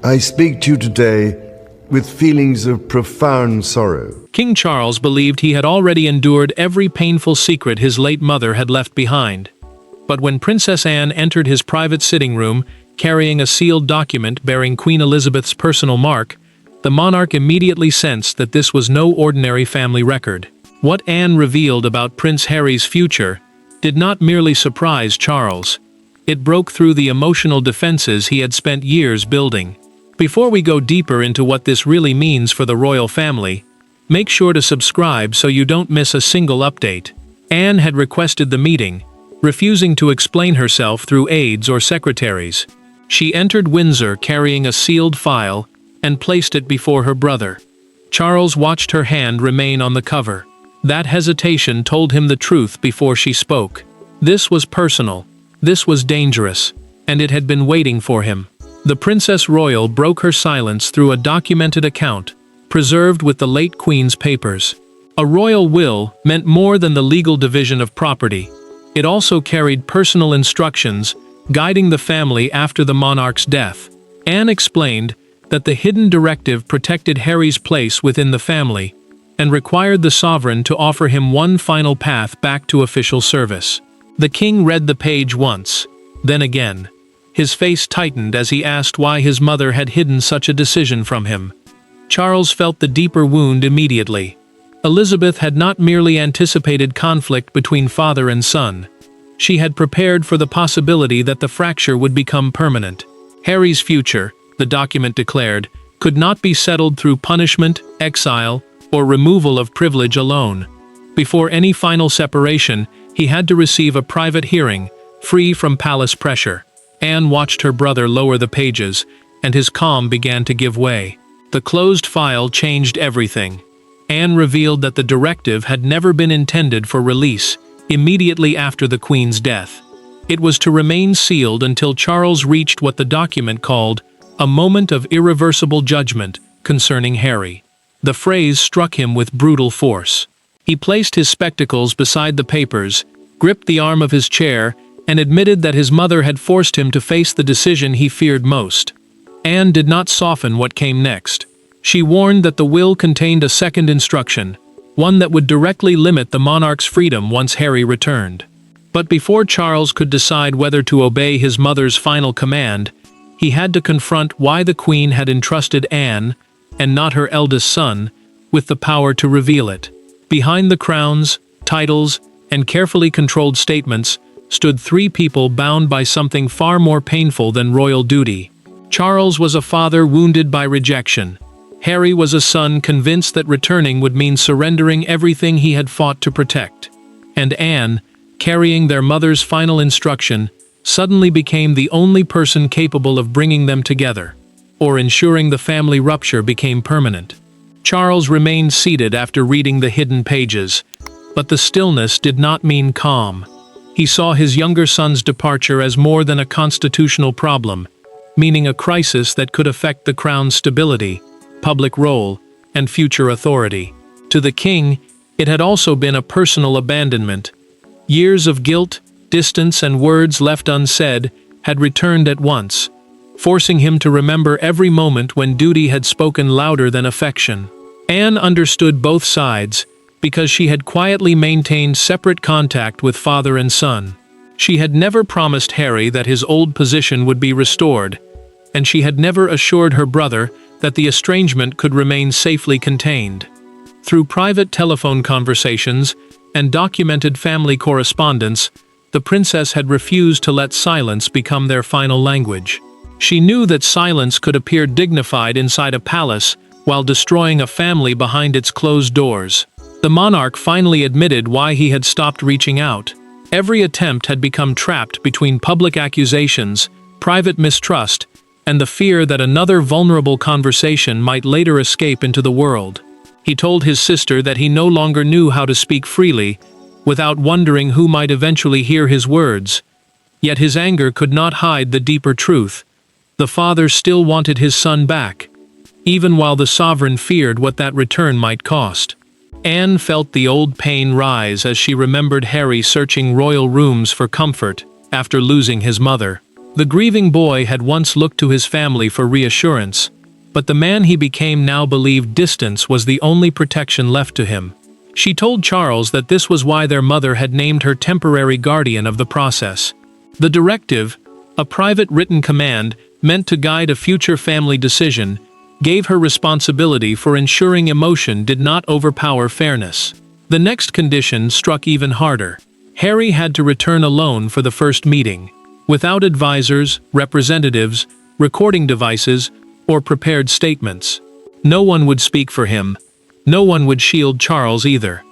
I speak to you today with feelings of profound sorrow. King Charles believed he had already endured every painful secret his late mother had left behind. But when Princess Anne entered his private sitting room, carrying a sealed document bearing Queen Elizabeth's personal mark, the monarch immediately sensed that this was no ordinary family record. What Anne revealed about Prince Harry's future did not merely surprise Charles. It broke through the emotional defenses he had spent years building. Before we go deeper into what this really means for the royal family, make sure to subscribe so you don't miss a single update. Anne had requested the meeting, refusing to explain herself through aides or secretaries. She entered Windsor carrying a sealed file and placed it before her brother. Charles watched her hand remain on the cover. That hesitation told him the truth before she spoke. This was personal, this was dangerous, and it had been waiting for him. The Princess Royal broke her silence through a documented account, preserved with the late Queen's papers. A royal will meant more than the legal division of property. It also carried personal instructions, guiding the family after the monarch's death. Anne explained that the hidden directive protected Harry's place within the family, and required the sovereign to offer him one final path back to official service. The king read the page once, then again. His face tightened as he asked why his mother had hidden such a decision from him. Charles felt the deeper wound immediately. Elizabeth had not merely anticipated conflict between father and son. She had prepared for the possibility that the fracture would become permanent. Harry's future, the document declared, could not be settled through punishment, exile, or removal of privilege alone. Before any final separation, he had to receive a private hearing, free from palace pressure. Anne watched her brother lower the pages, and his calm began to give way. The closed file changed everything. Anne revealed that the directive had never been intended for release immediately after the Queen's death. It was to remain sealed until Charles reached what the document called a moment of irreversible judgment concerning Harry. The phrase struck him with brutal force. He placed his spectacles beside the papers, gripped the arm of his chair, and admitted that his mother had forced him to face the decision he feared most. Anne did not soften what came next. She warned that the will contained a second instruction, one that would directly limit the monarch's freedom once Harry returned. But before Charles could decide whether to obey his mother's final command, he had to confront why the Queen had entrusted Anne, and not her eldest son, with the power to reveal it. Behind the crowns, titles, and carefully controlled statements stood three people bound by something far more painful than royal duty. Charles was a father wounded by rejection. Harry was a son convinced that returning would mean surrendering everything he had fought to protect. And Anne, carrying their mother's final instruction, suddenly became the only person capable of bringing them together, or ensuring the family rupture became permanent. Charles remained seated after reading the hidden pages, but the stillness did not mean calm. He saw his younger son's departure as more than a constitutional problem, meaning a crisis that could affect the crown's stability, public role, and future authority. To the king, it had also been a personal abandonment. Years of guilt, distance, and words left unsaid had returned at once, forcing him to remember every moment when duty had spoken louder than affection. Anne understood both sides, because she had quietly maintained separate contact with father and son. She had never promised Harry that his old position would be restored, and she had never assured her brother that the estrangement could remain safely contained. Through private telephone conversations and documented family correspondence, the princess had refused to let silence become their final language. She knew that silence could appear dignified inside a palace while destroying a family behind its closed doors. The monarch finally admitted why he had stopped reaching out. Every attempt had become trapped between public accusations, private mistrust, and the fear that another vulnerable conversation might later escape into the world. He told his sister that he no longer knew how to speak freely, without wondering who might eventually hear his words. Yet his anger could not hide the deeper truth. The father still wanted his son back, even while the sovereign feared what that return might cost. Anne felt the old pain rise as she remembered Harry searching royal rooms for comfort after losing his mother. The grieving boy had once looked to his family for reassurance, but the man he became now believed distance was the only protection left to him. She told Charles that this was why their mother had named her temporary guardian of the process. The directive, a private written command meant to guide a future family decision, gave her responsibility for ensuring emotion did not overpower fairness. The next condition struck even harder. Harry had to return alone for the first meeting, without advisors, representatives, recording devices, or prepared statements. No one would speak for him. No one would shield Charles either.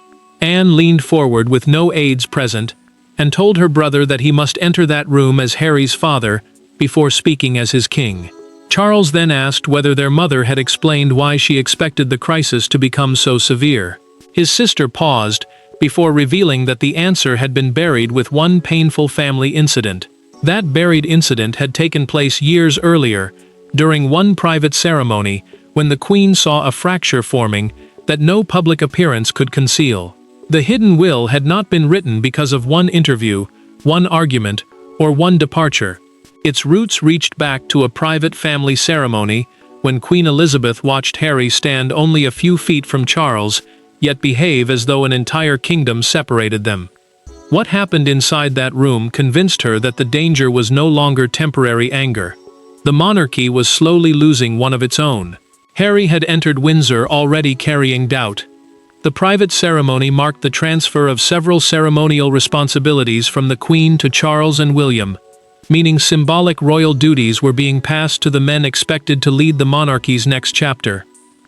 Anne leaned forward with no aides present, and told her brother that he must enter that room as Harry's father before speaking as his king. Charles then asked whether their mother had explained why she expected the crisis to become so severe. His sister paused before revealing that the answer had been buried with one painful family incident. That buried incident had taken place years earlier, during one private ceremony, when the Queen saw a fracture forming that no public appearance could conceal. The hidden will had not been written because of one interview, one argument, or one departure. Its roots reached back to a private family ceremony when Queen Elizabeth watched Harry stand only a few feet from Charles, yet behave as though an entire kingdom separated them. What happened inside that room convinced her that the danger was no longer temporary anger. The monarchy was slowly losing one of its own. Harry had entered Windsor already carrying doubt. The private ceremony marked the transfer of several ceremonial responsibilities from the Queen to Charles and William, meaning symbolic royal duties were being passed to the men expected to lead the monarchy's next chapter.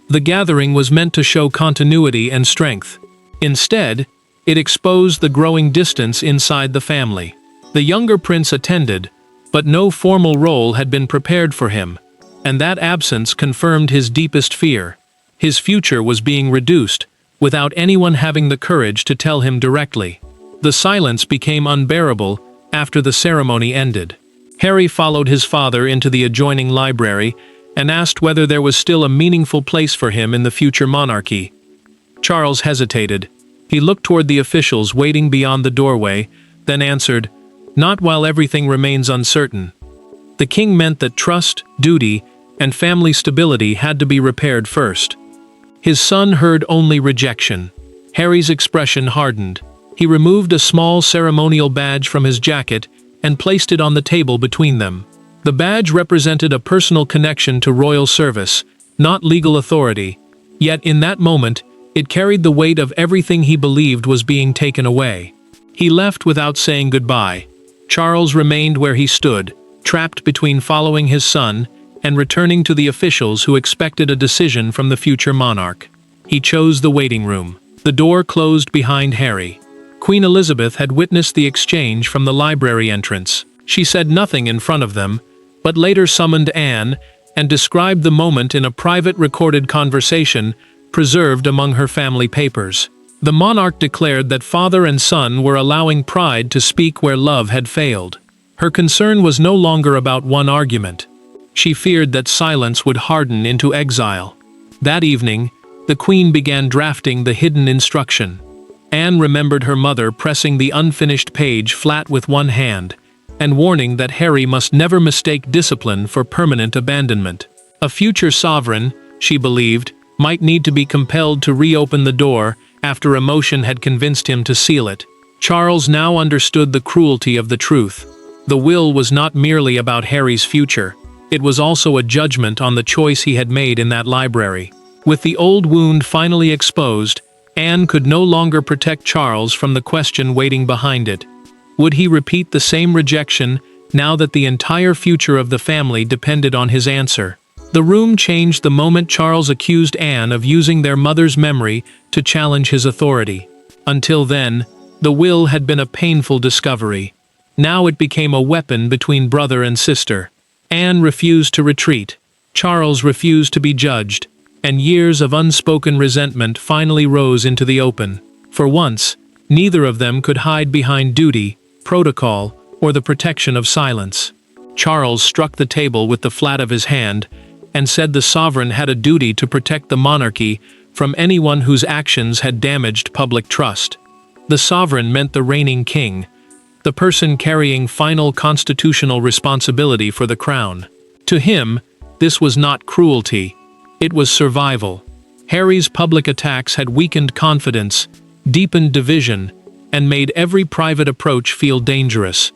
The gathering was meant to show continuity and strength. Instead, it exposed the growing distance inside the family. The younger prince attended, but no formal role had been prepared for him, and that absence confirmed his deepest fear. His future was being reduced, without anyone having the courage to tell him directly. The silence became unbearable after the ceremony ended. Harry followed his father into the adjoining library and asked whether there was still a meaningful place for him in the future monarchy. Charles hesitated. He looked toward the officials waiting beyond the doorway, then answered, "Not while everything remains uncertain." The king meant that trust, duty, and family stability had to be repaired first. His son heard only rejection. Harry's expression hardened. He removed a small ceremonial badge from his jacket and placed it on the table between them. The badge represented a personal connection to royal service, not legal authority, yet in that moment, it carried the weight of everything he believed was being taken away. He left without saying goodbye. Charles remained where he stood, trapped between following his son and returning to the officials who expected a decision from the future monarch. He chose the waiting room. The door closed behind Harry. Queen Elizabeth had witnessed the exchange from the library entrance. She said nothing in front of them, but later summoned Anne and described the moment in a private recorded conversation preserved among her family papers. The monarch declared that father and son were allowing pride to speak where love had failed. Her concern was no longer about one argument. She feared that silence would harden into exile. That evening, the Queen began drafting the hidden instruction. Anne remembered her mother pressing the unfinished page flat with one hand, and warning that Harry must never mistake discipline for permanent abandonment. A future sovereign, she believed, might need to be compelled to reopen the door after emotion had convinced him to seal it. Charles now understood the cruelty of the truth. The will was not merely about Harry's future. It was also a judgment on the choice he had made in that library. With the old wound finally exposed, Anne could no longer protect Charles from the question waiting behind it. Would he repeat the same rejection now that the entire future of the family depended on his answer? The room changed the moment Charles accused Anne of using their mother's memory to challenge his authority. Until then, the will had been a painful discovery. Now it became a weapon between brother and sister. Anne refused to retreat. Charles refused to be judged, and years of unspoken resentment finally rose into the open. For once, neither of them could hide behind duty, protocol, or the protection of silence. Charles struck the table with the flat of his hand and said the sovereign had a duty to protect the monarchy from anyone whose actions had damaged public trust. The sovereign meant the reigning king, the person carrying final constitutional responsibility for the crown. To him, this was not cruelty. It was survival. Harry's public attacks had weakened confidence, deepened division, and made every private approach feel dangerous.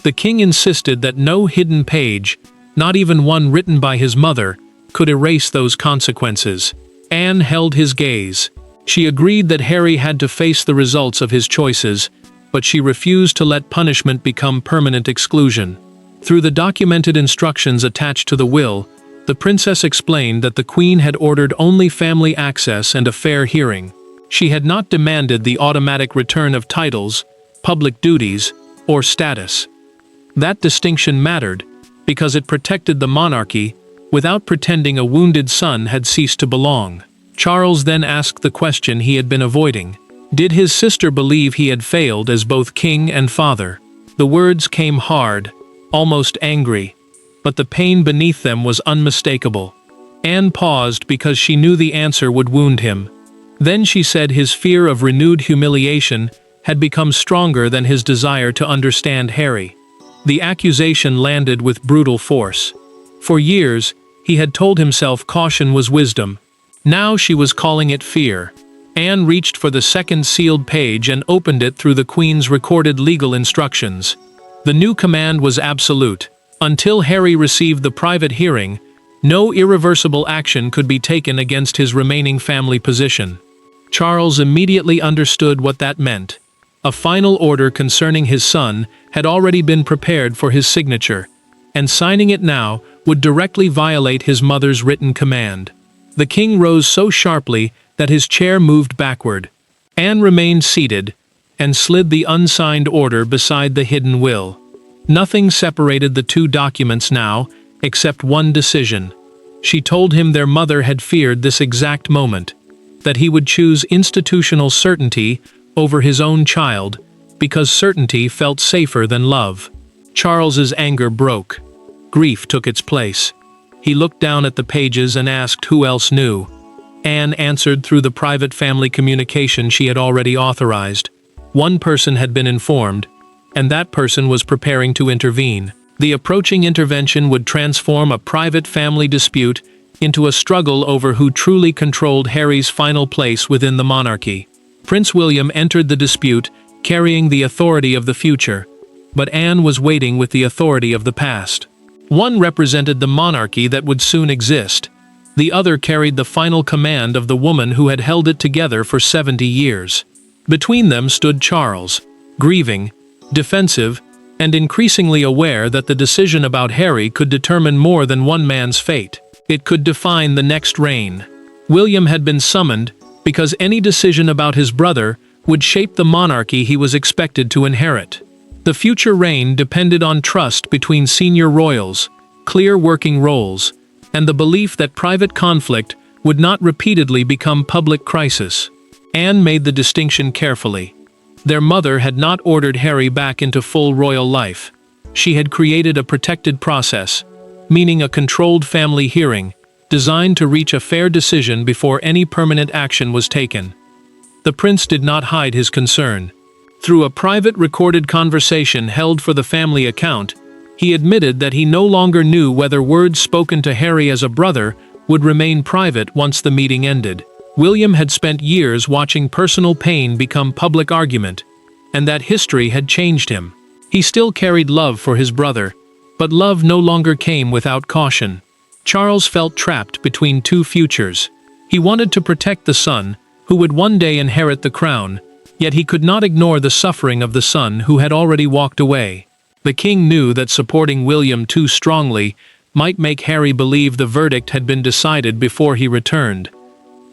The king insisted that no hidden page, not even one written by his mother, could erase those consequences. Anne held his gaze. She agreed that Harry had to face the results of his choices, but she refused to let punishment become permanent exclusion. Through the documented instructions attached to the will, the princess explained that the queen had ordered only family access and a fair hearing. She had not demanded the automatic return of titles, public duties, or status. That distinction mattered because it protected the monarchy without pretending a wounded son had ceased to belong. Charles then asked the question he had been avoiding. Did his sister believe he had failed as both king and father? The words came hard, almost angry, but the pain beneath them was unmistakable. Anne paused because she knew the answer would wound him. Then she said his fear of renewed humiliation had become stronger than his desire to understand Harry. The accusation landed with brutal force. For years, he had told himself caution was wisdom. Now she was calling it fear. Anne reached for the second sealed page and opened it through the Queen's recorded legal instructions. The new command was absolute. Until Harry received the private hearing, no irreversible action could be taken against his remaining family position. Charles immediately understood what that meant. A final order concerning his son had already been prepared for his signature, and signing it now would directly violate his mother's written command. The king rose so sharply that his chair moved backward. Anne remained seated and slid the unsigned order beside the hidden will. Nothing separated the two documents now, except one decision. She told him their mother had feared this exact moment, that he would choose institutional certainty over his own child, because certainty felt safer than love. Charles's anger broke. Grief took its place. He looked down at the pages and asked who else knew. Anne answered through the private family communication she had already authorized. One person had been informed, and that person was preparing to intervene. The approaching intervention would transform a private family dispute into a struggle over who truly controlled Harry's final place within the monarchy. Prince William entered the dispute, carrying the authority of the future, but Anne was waiting with the authority of the past. One represented the monarchy that would soon exist. The other carried the final command of the woman who had held it together for 70 years. Between them stood Charles, grieving, defensive, and increasingly aware that the decision about Harry could determine more than one man's fate. It could define the next reign. William had been summoned because any decision about his brother would shape the monarchy he was expected to inherit. The future reign depended on trust between senior royals, clear working roles, and the belief that private conflict would not repeatedly become public crisis. Anne made the distinction carefully. Their mother had not ordered Harry back into full royal life. She had created a protected process, meaning a controlled family hearing, designed to reach a fair decision before any permanent action was taken. The prince did not hide his concern. Through a private recorded conversation held for the family account, he admitted that he no longer knew whether words spoken to Harry as a brother would remain private once the meeting ended. William had spent years watching personal pain become public argument, and that history had changed him. He still carried love for his brother, but love no longer came without caution. Charles felt trapped between two futures. He wanted to protect the son, who would one day inherit the crown, yet he could not ignore the suffering of the son who had already walked away. The king knew that supporting William too strongly might make Harry believe the verdict had been decided before he returned,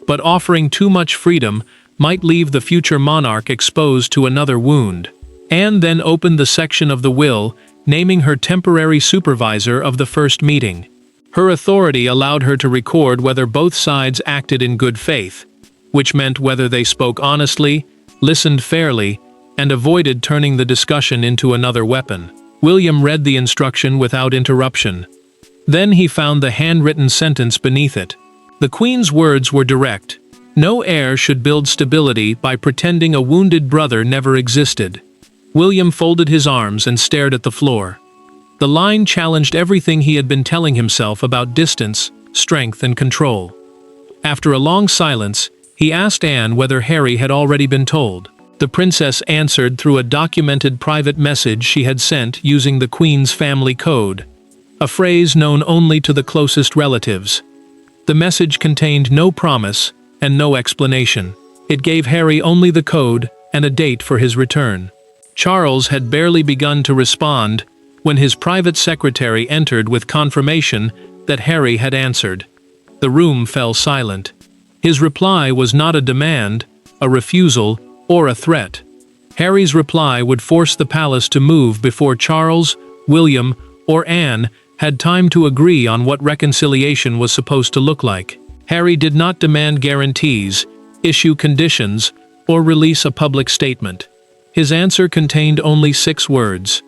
but offering too much freedom might leave the future monarch exposed to another wound. Anne then opened the section of the will, naming her temporary supervisor of the first meeting. Her authority allowed her to record whether both sides acted in good faith, which meant whether they spoke honestly, listened fairly, and avoided turning the discussion into another weapon. William read the instruction without interruption. Then he found the handwritten sentence beneath it. The Queen's words were direct. No heir should build stability by pretending a wounded brother never existed. William folded his arms and stared at the floor. The line challenged everything he had been telling himself about distance, strength, and control. After a long silence, he asked Anne whether Harry had already been told. The princess answered through a documented private message she had sent using the Queen's family code, a phrase known only to the closest relatives. The message contained no promise and no explanation. It gave Harry only the code and a date for his return. Charles had barely begun to respond when his private secretary entered with confirmation that Harry had answered. The room fell silent. His reply was not a demand, a refusal, or a threat. Harry's reply would force the palace to move before Charles, William, or Anne had time to agree on what reconciliation was supposed to look like. Harry did not demand guarantees, issue conditions, or release a public statement. His answer contained only 6 words: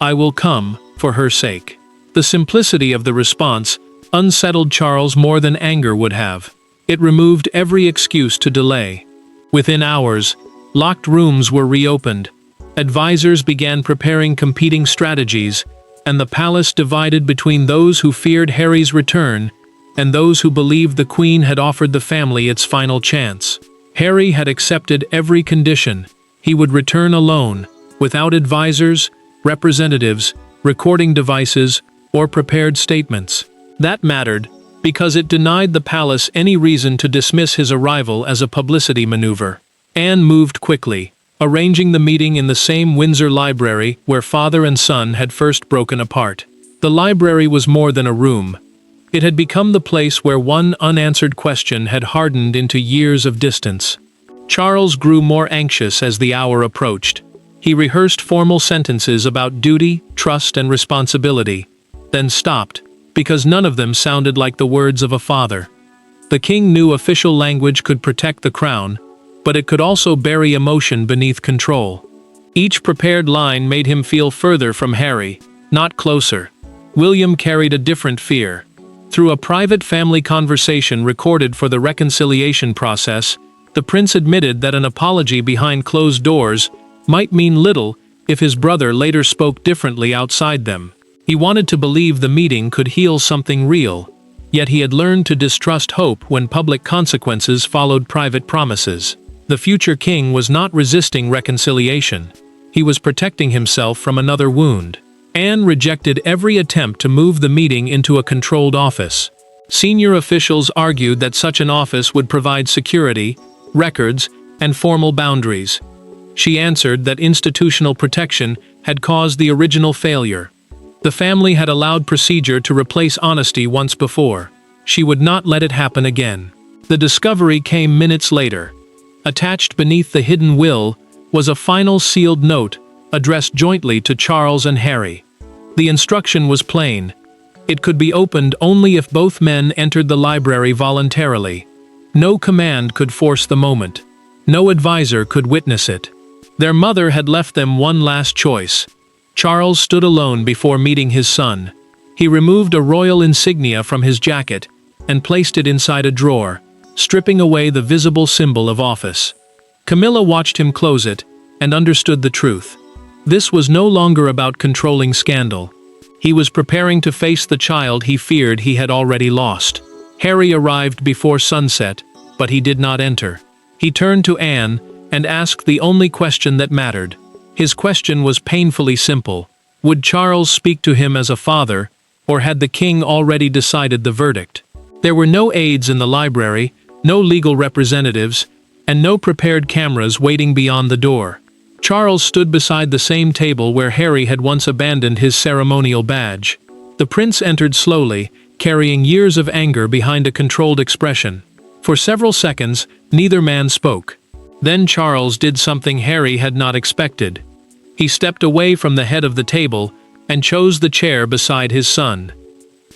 "I will come, for her sake." The simplicity of the response unsettled Charles more than anger would have. It removed every excuse to delay. Within hours, locked rooms were reopened. Advisors began preparing competing strategies, and the palace divided between those who feared Harry's return and those who believed the Queen had offered the family its final chance. Harry had accepted every condition. He would return alone, without advisors, representatives, recording devices, or prepared statements. That mattered, because it denied the palace any reason to dismiss his arrival as a publicity maneuver. Anne moved quickly, arranging the meeting in the same Windsor library where father and son had first broken apart. The library was more than a room. It had become the place where one unanswered question had hardened into years of distance. Charles grew more anxious as the hour approached. He rehearsed formal sentences about duty, trust, and responsibility, then stopped, because none of them sounded like the words of a father. The king knew official language could protect the crown, but it could also bury emotion beneath control. Each prepared line made him feel further from Harry, not closer. William carried a different fear. Through a private family conversation recorded for the reconciliation process, the prince admitted that an apology behind closed doors might mean little if his brother later spoke differently outside them. He wanted to believe the meeting could heal something real, yet he had learned to distrust hope when public consequences followed private promises. The future king was not resisting reconciliation. He was protecting himself from another wound. Anne rejected every attempt to move the meeting into a controlled office. Senior officials argued that such an office would provide security, records, and formal boundaries. She answered that institutional protection had caused the original failure. The family had allowed procedure to replace honesty once before. She would not let it happen again. The discovery came minutes later. Attached beneath the hidden will was a final sealed note addressed jointly to Charles and Harry. The instruction was plain. It could be opened only if both men entered the library voluntarily. No command could force the moment. No advisor could witness it. Their mother had left them one last choice. Charles stood alone before meeting his son. He removed a royal insignia from his jacket and placed it inside a drawer, stripping away the visible symbol of office. Camilla watched him close it and understood the truth. This was no longer about controlling scandal. He was preparing to face the child he feared he had already lost. Harry arrived before sunset, but he did not enter. He turned to Anne and asked the only question that mattered. His question was painfully simple. Would Charles speak to him as a father, or had the king already decided the verdict? There were no aides in the library, no legal representatives, and no prepared cameras waiting beyond the door. Charles stood beside the same table where Harry had once abandoned his ceremonial badge. The prince entered slowly, carrying years of anger behind a controlled expression. For several seconds, neither man spoke. Then Charles did something Harry had not expected. He stepped away from the head of the table and chose the chair beside his son.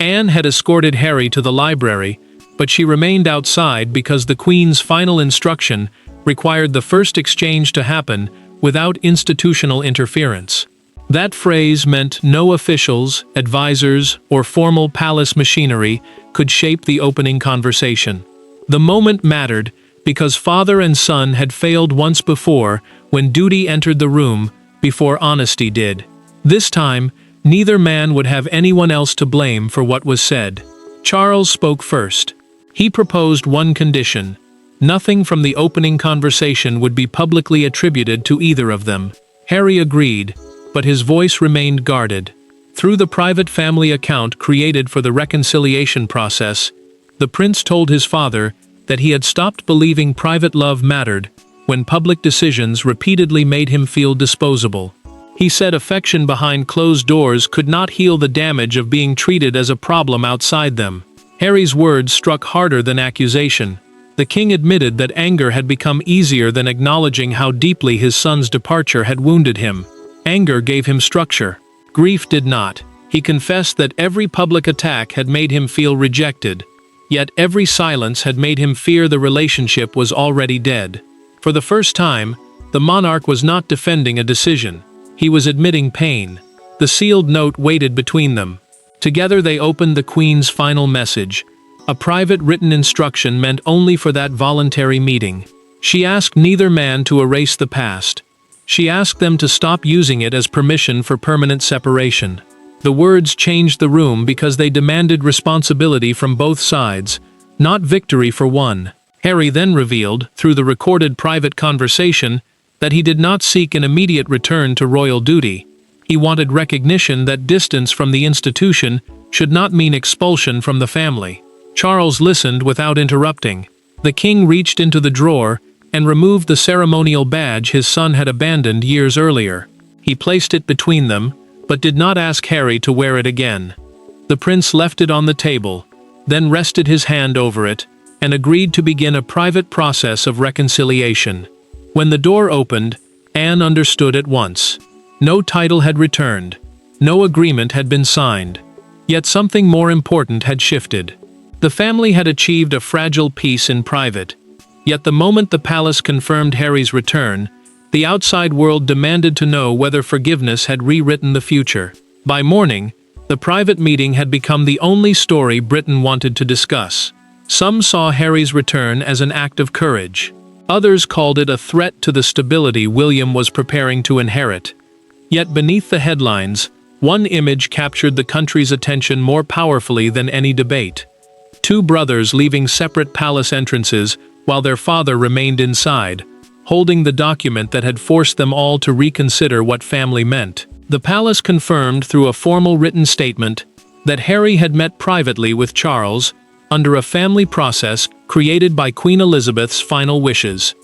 Anne had escorted Harry to the library, but she remained outside because the Queen's final instruction required the first exchange to happen without institutional interference. That phrase meant no officials, advisors, or formal palace machinery could shape the opening conversation. The moment mattered because father and son had failed once before when duty entered the room, before honesty did. This time, neither man would have anyone else to blame for what was said. Charles spoke first. He proposed one condition. Nothing from the opening conversation would be publicly attributed to either of them. Harry agreed, but his voice remained guarded. Through the private family account created for the reconciliation process, the prince told his father that he had stopped believing private love mattered when public decisions repeatedly made him feel disposable. He said affection behind closed doors could not heal the damage of being treated as a problem outside them. Harry's words struck harder than accusation. The king admitted that anger had become easier than acknowledging how deeply his son's departure had wounded him. Anger gave him structure. Grief did not. He confessed that every public attack had made him feel rejected, yet every silence had made him fear the relationship was already dead. For the first time, the monarch was not defending a decision. He was admitting pain. The sealed note waited between them. Together they opened the Queen's final message, a private written instruction meant only for that voluntary meeting. She asked neither man to erase the past. She asked them to stop using it as permission for permanent separation. The words changed the room because they demanded responsibility from both sides, not victory for one. Harry then revealed, through the recorded private conversation, that he did not seek an immediate return to royal duty. He wanted recognition that distance from the institution should not mean expulsion from the family. Charles listened without interrupting. The king reached into the drawer and removed the ceremonial badge his son had abandoned years earlier. He placed it between them, but did not ask Harry to wear it again. The prince left it on the table, then rested his hand over it, and agreed to begin a private process of reconciliation. When the door opened, Anne understood at once. No title had returned. No agreement had been signed. Yet something more important had shifted. The family had achieved a fragile peace in private. Yet the moment the palace confirmed Harry's return, the outside world demanded to know whether forgiveness had rewritten the future. By morning, the private meeting had become the only story Britain wanted to discuss. Some saw Harry's return as an act of courage. Others called it a threat to the stability William was preparing to inherit. Yet beneath the headlines, one image captured the country's attention more powerfully than any debate. Two brothers leaving separate palace entrances while their father remained inside, holding the document that had forced them all to reconsider what family meant. The palace confirmed through a formal written statement that Harry had met privately with Charles under a family process created by Queen Elizabeth's final wishes.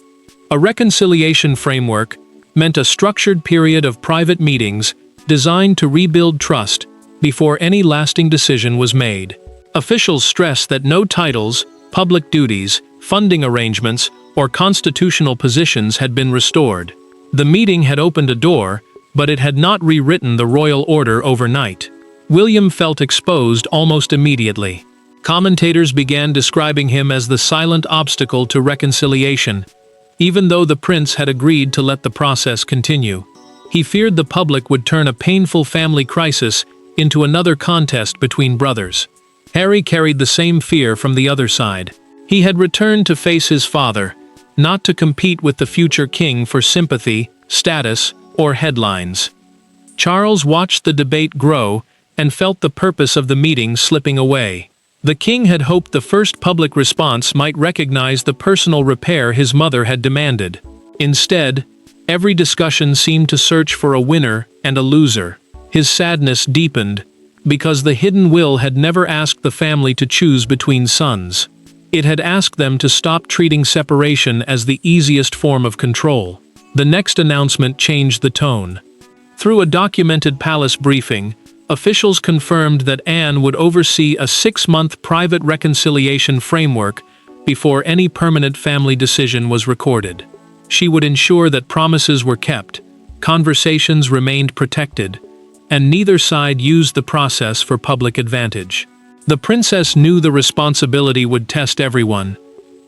A reconciliation framework meant a structured period of private meetings designed to rebuild trust before any lasting decision was made. Officials stressed that no titles, public duties, funding arrangements, or constitutional positions had been restored. The meeting had opened a door, but it had not rewritten the royal order overnight. William felt exposed almost immediately. Commentators began describing him as the silent obstacle to reconciliation, even though the prince had agreed to let the process continue. He feared the public would turn a painful family crisis into another contest between brothers. Harry carried the same fear from the other side. He had returned to face his father, not to compete with the future king for sympathy, status, or headlines. Charles watched the debate grow and felt the purpose of the meeting slipping away. The king had hoped the first public response might recognize the personal repair his mother had demanded. Instead, every discussion seemed to search for a winner and a loser. His sadness deepened, because the hidden will had never asked the family to choose between sons. It had asked them to stop treating separation as the easiest form of control. The next announcement changed the tone. Through a documented palace briefing, officials confirmed that Anne would oversee a 6-month private reconciliation framework before any permanent family decision was recorded. She would ensure that promises were kept, conversations remained protected, and neither side used the process for public advantage. The princess knew the responsibility would test everyone,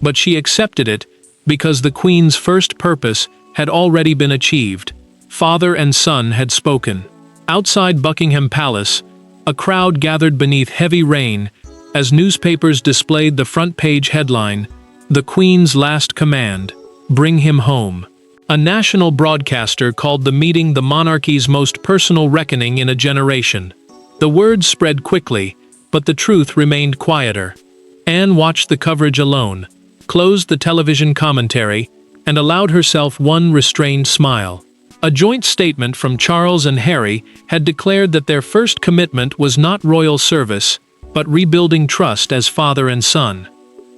but she accepted it because the queen's first purpose had already been achieved. Father and son had spoken. Outside Buckingham Palace, a crowd gathered beneath heavy rain as newspapers displayed the front-page headline, "The Queen's Last Command, Bring Him Home." A national broadcaster called the meeting the monarchy's most personal reckoning in a generation. The words spread quickly, but the truth remained quieter. Anne watched the coverage alone, closed the television commentary, and allowed herself one restrained smile. A joint statement from Charles and Harry had declared that their first commitment was not royal service, but rebuilding trust as father and son.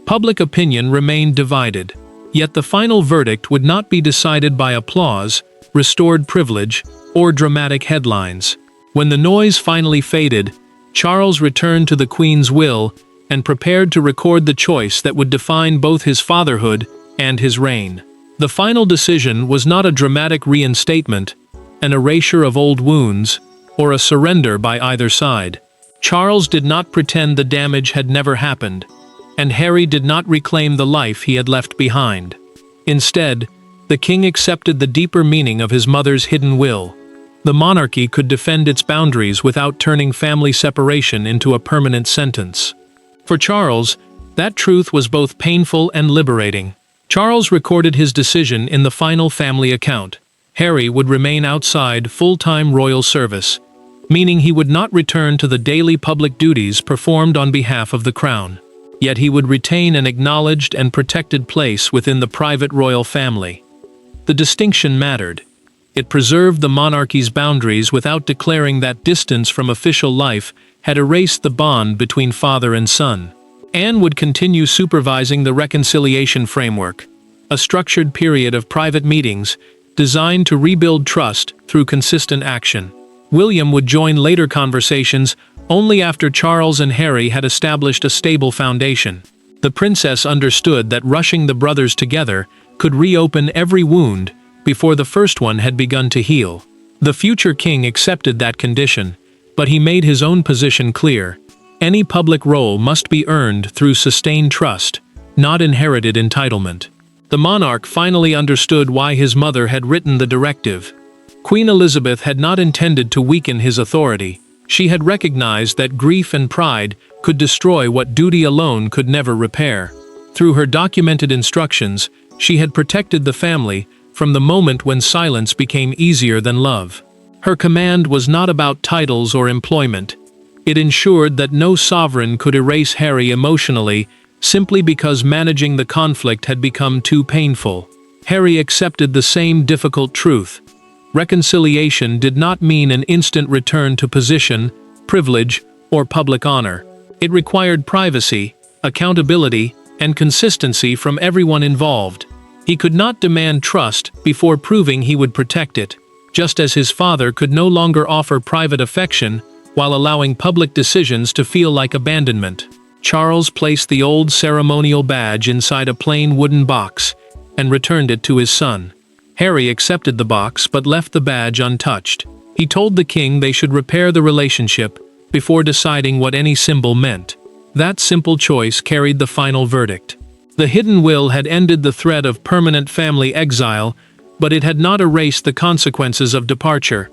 Public opinion remained divided, yet the final verdict would not be decided by applause, restored privilege, or dramatic headlines. When the noise finally faded, Charles returned to the Queen's will and prepared to record the choice that would define both his fatherhood and his reign. The final decision was not a dramatic reinstatement, an erasure of old wounds, or a surrender by either side. Charles did not pretend the damage had never happened, and Harry did not reclaim the life he had left behind. Instead, the king accepted the deeper meaning of his mother's hidden will. The monarchy could defend its boundaries without turning family separation into a permanent sentence. For Charles, that truth was both painful and liberating. Charles recorded his decision in the final family account. Harry would remain outside full-time royal service, meaning he would not return to the daily public duties performed on behalf of the crown. Yet he would retain an acknowledged and protected place within the private royal family. The distinction mattered. It preserved the monarchy's boundaries without declaring that distance from official life had erased the bond between father and son. Anne would continue supervising the reconciliation framework, a structured period of private meetings designed to rebuild trust through consistent action. William would join later conversations only after Charles and Harry had established a stable foundation. The princess understood that rushing the brothers together could reopen every wound before the first one had begun to heal. The future king accepted that condition, but he made his own position clear. Any public role must be earned through sustained trust, not inherited entitlement. The monarch finally understood why his mother had written the directive. Queen Elizabeth had not intended to weaken his authority. She had recognized that grief and pride could destroy what duty alone could never repair. Through her documented instructions, she had protected the family from the moment when silence became easier than love. Her command was not about titles or employment. It ensured that no sovereign could erase Harry emotionally simply because managing the conflict had become too painful. Harry accepted the same difficult truth. Reconciliation did not mean an instant return to position, privilege, or public honor. It required privacy, accountability, and consistency from everyone involved. He could not demand trust before proving he would protect it, just as his father could no longer offer private affection while allowing public decisions to feel like abandonment. Charles placed the old ceremonial badge inside a plain wooden box and returned it to his son. Harry accepted the box but left the badge untouched. He told the king they should repair the relationship before deciding what any symbol meant. That simple choice carried the final verdict. The hidden will had ended the threat of permanent family exile, but it had not erased the consequences of departure.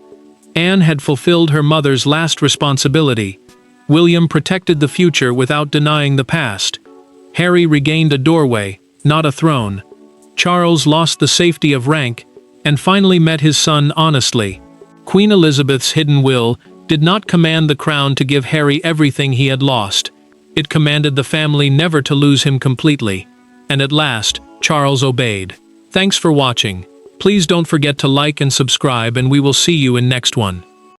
Anne had fulfilled her mother's last responsibility. William protected the future without denying the past. Harry regained a doorway, not a throne. Charles lost the safety of rank, and finally met his son honestly. Queen Elizabeth's hidden will did not command the crown to give Harry everything he had lost. It commanded the family never to lose him completely. And at last, Charles obeyed. Thanks for watching. Please don't forget to like and subscribe, and we will see you in next one.